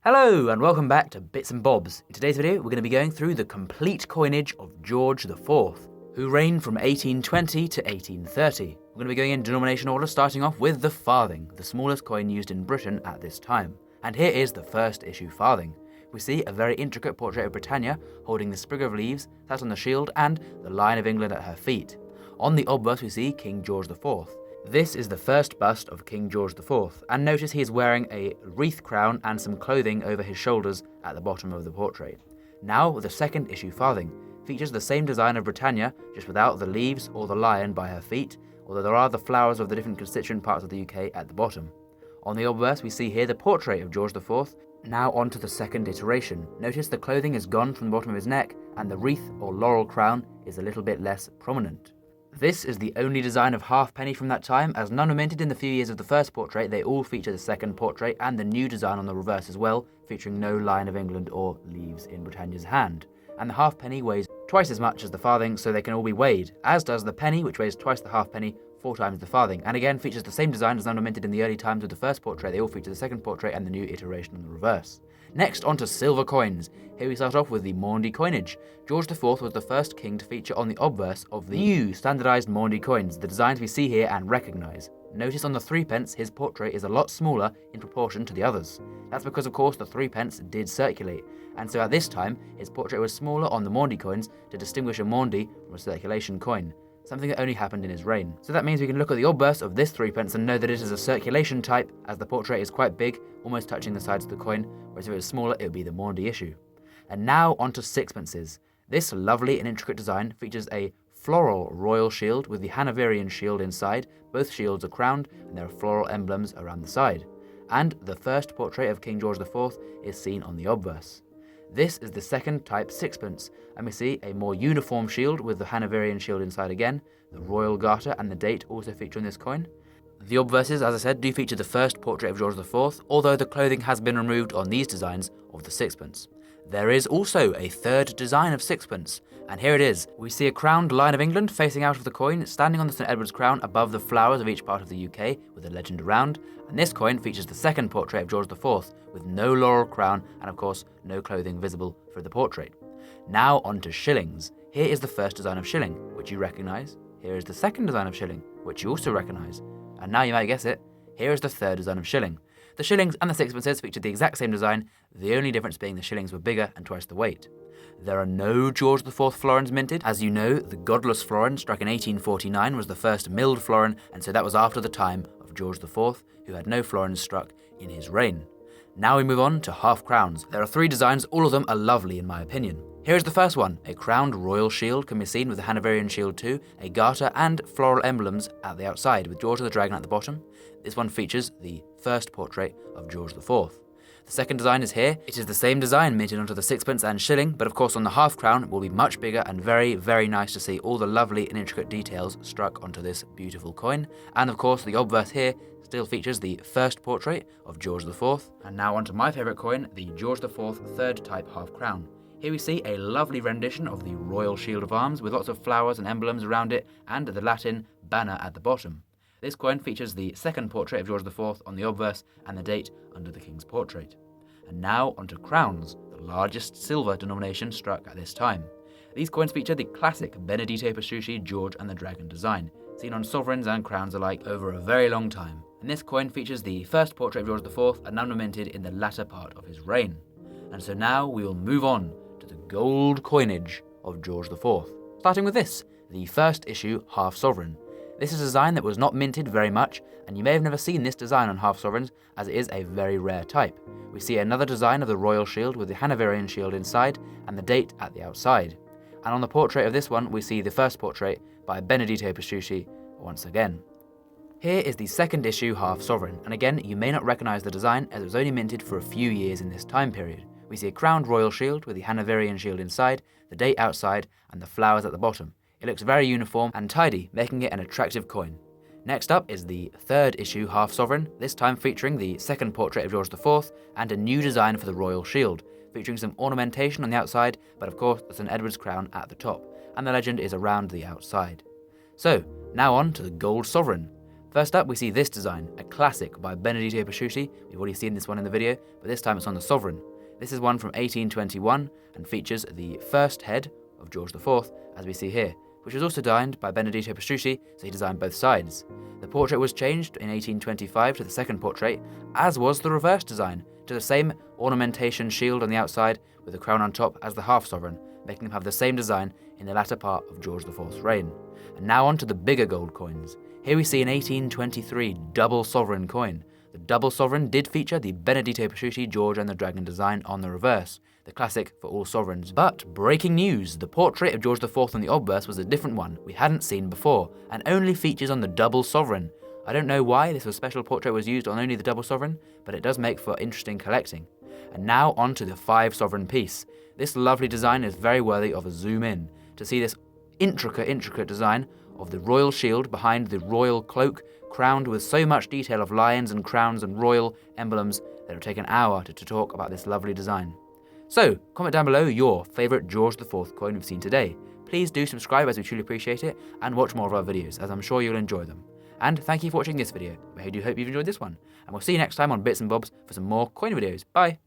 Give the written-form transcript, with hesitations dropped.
Hello and welcome back to Bits and Bobs. In today's video we're going to be going through the complete coinage of George IV, who reigned from 1820 to 1830. We're going to be going in denomination order, starting off with the farthing, the smallest coin used in Britain at this time. And here is the first issue farthing. We see a very intricate portrait of Britannia holding the sprig of leaves, sat on the shield, and the Lion of England at her feet. On the obverse we see King George IV. This is the first bust of King George IV, and notice he is wearing a wreath crown and some clothing over his shoulders at the bottom of the portrait. Now the second issue farthing features the same design of Britannia, just without the leaves or the lion by her feet, although there are the flowers of the different constituent parts of the UK at the bottom. On the obverse we see here the portrait of George IV. Now on to the second iteration. Notice the clothing is gone from the bottom of his neck, and the wreath or laurel crown is a little bit less prominent. This is the only design of halfpenny from that time, as none were minted in the few years of the first portrait. They all feature the second portrait and the new design on the reverse as well, featuring no Lion of England or leaves in Britannia's hand. And the halfpenny weighs twice as much as the farthing, so they can all be weighed, as does the penny, which weighs twice the halfpenny, 4 times the farthing, and again features the same design as none were minted in the early times of the first portrait. They all feature the second portrait and the new iteration on the reverse. Next, on to silver coins. Here we start off with the Maundy coinage. George IV was the first king to feature on the obverse of the new standardised Maundy coins, the designs we see here and recognise. Notice on the 3p his portrait is a lot smaller in proportion to the others. That's because of course the 3p did circulate, and so at this time his portrait was smaller on the Maundy coins to distinguish a Maundy from a circulation coin, something that only happened in his reign. So that means we can look at the obverse of this 3p and know that it is a circulation type, as the portrait is quite big, almost touching the sides of the coin, whereas if it was smaller it would be the Maundy issue. And now onto 6p. This lovely and intricate design features a floral royal shield with the Hanoverian shield inside. Both shields are crowned and there are floral emblems around the side. And the first portrait of King George IV is seen on the obverse. This is the second type 6p, and we see a more uniform shield with the Hanoverian shield inside again. The royal garter and the date also feature on this coin. The obverses, as I said, do feature the first portrait of George IV, although the clothing has been removed on these designs of the 6p. There is also a third design of 6p, and here it is. We see a crowned Lion of England facing out of the coin, standing on the St Edward's crown above the flowers of each part of the UK, with a legend around, and this coin features the second portrait of George IV, with no laurel crown and of course no clothing visible for the portrait. Now on to shillings. Here is the first design of shilling, which you recognise. Here is the second design of shilling, which you also recognise. And now you might guess it, here is the third design of shilling. The shillings and the 6p featured the exact same design, the only difference being the shillings were bigger and twice the weight. There are no George IV florins minted. As you know, the godless florin struck in 1849 was the first milled florin, and so that was after the time of George IV, who had no florins struck in his reign. Now we move on to half crowns. There are 3 designs, all of them are lovely in my opinion. Here is the first one. A crowned royal shield can be seen with the Hanoverian shield too, a garter and floral emblems at the outside with George the Dragon at the bottom. This one features the first portrait of George IV. The second design is here. It is the same design minted onto the 6p and shilling, but of course on the half crown it will be much bigger and very, very nice to see all the lovely and intricate details struck onto this beautiful coin. And of course the obverse here still features the first portrait of George IV. And now onto my favourite coin, the George IV third type half crown. Here we see a lovely rendition of the Royal Shield of Arms with lots of flowers and emblems around it and the Latin banner at the bottom. This coin features the second portrait of George IV on the obverse and the date under the King's portrait. And now onto crowns, the largest silver denomination struck at this time. These coins feature the classic Benedetto Petrucci George and the Dragon design, seen on sovereigns and crowns alike over a very long time. And this coin features the first portrait of George IV and none were minted in the latter part of his reign. And so now we will move on to the gold coinage of George IV. Starting with this, the first issue half sovereign. This is a design that was not minted very much, and you may have never seen this design on half sovereigns, as it is a very rare type. We see another design of the royal shield with the Hanoverian shield inside and the date at the outside. And on the portrait of this one, we see the first portrait by Benedetto Petrucci once again. Here is the second issue half sovereign, and again you may not recognise the design as it was only minted for a few years in this time period. We see a crowned royal shield with the Hanoverian shield inside, the date outside and the flowers at the bottom. It looks very uniform and tidy, making it an attractive coin. Next up is the third issue half sovereign, this time featuring the second portrait of George IV and a new design for the royal shield, featuring some ornamentation on the outside, but of course the St Edward's crown at the top, and the legend is around the outside. So, now on to the gold sovereign. First up, we see this design, a classic by Benedetto Pesciuti. We've already seen this one in the video, but this time it's on the sovereign. This is one from 1821 and features the first head of George IV, as we see here, which was also designed by Benedetto Pesciuti, so he designed both sides. The portrait was changed in 1825 to the second portrait, as was the reverse design, to the same ornamentation shield on the outside with the crown on top as the half-sovereign, making them have the same design in the latter part of George IV's reign. And now on to the bigger gold coins. Here we see an 1823 double sovereign coin. The double sovereign did feature the Benedetto Pesciuti George and the Dragon design on the reverse, the classic for all sovereigns. But breaking news, the portrait of George IV on the obverse was a different one we hadn't seen before, and only features on the double sovereign. I don't know why this special portrait was used on only the double sovereign, but it does make for interesting collecting. And now on to the 5 sovereign piece. This lovely design is very worthy of a zoom in, to see this intricate design of the royal shield behind the royal cloak, crowned with so much detail of lions and crowns and royal emblems that it would take an hour to talk about this lovely design. So, comment down below your favourite George IV coin we've seen today. Please do subscribe, as we truly appreciate it, and watch more of our videos, as I'm sure you'll enjoy them. And thank you for watching this video. I do hope you've enjoyed this one, and we'll see you next time on Bits and Bobs for some more coin videos. Bye!